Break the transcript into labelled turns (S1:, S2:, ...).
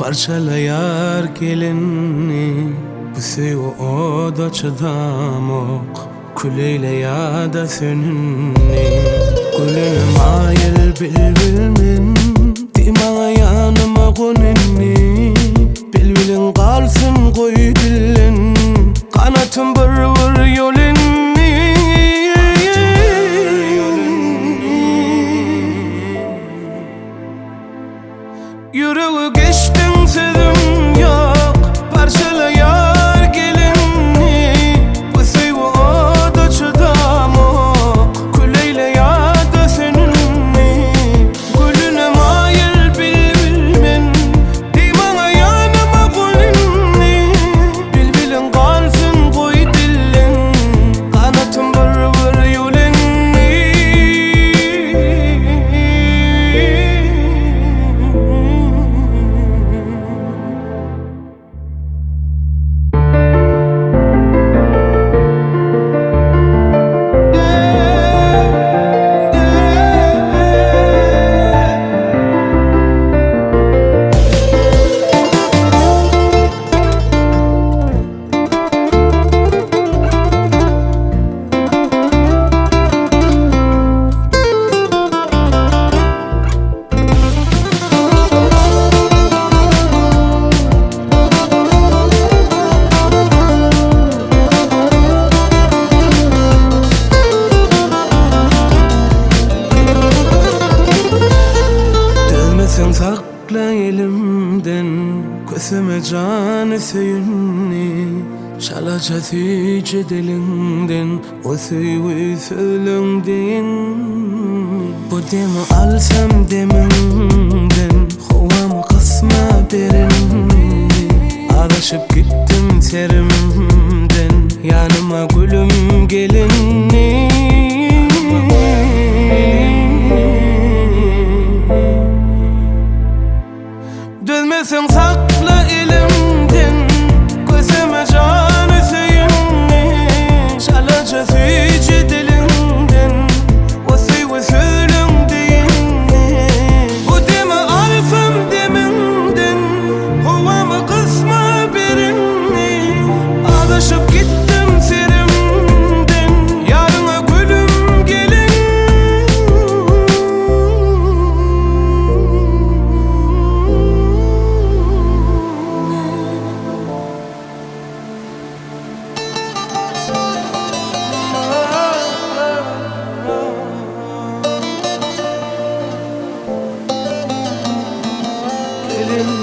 S1: Parçalayar gelinni bu suyu o da çıdamok Kuleyle ya da seninni Kulüm ayıl bilbilmin Dima yanıma koninni Bilbilin kalsın koy dillin Kanatım vır vır yolinni Yüreği geçtin sözüm yok Parçalayar gelinni bu suyu o da çıdamok Kuleyle ya da seninni Gülüne mayıl bilbilmin Dimana yanıma koninni Bilbilin kalsın koy dillin Kanatım vır vır yolinni Sakla elimden Gözüme can söyünni Çalacağız yüce dilinden O suyu söylendin Bu demi alsam deminden Hovamı kısma berinni Adaşıp gittim serimden Yanıma gülüm gelinni Dönmesin sakla elimden Gözüme canı söyünni Çalacağız yüce dilinden O suyu söylendin Bu demi alsam deminden Hovamı kısma berinni Adaşıp gittim serimden Yarına gülüm gelin Gelin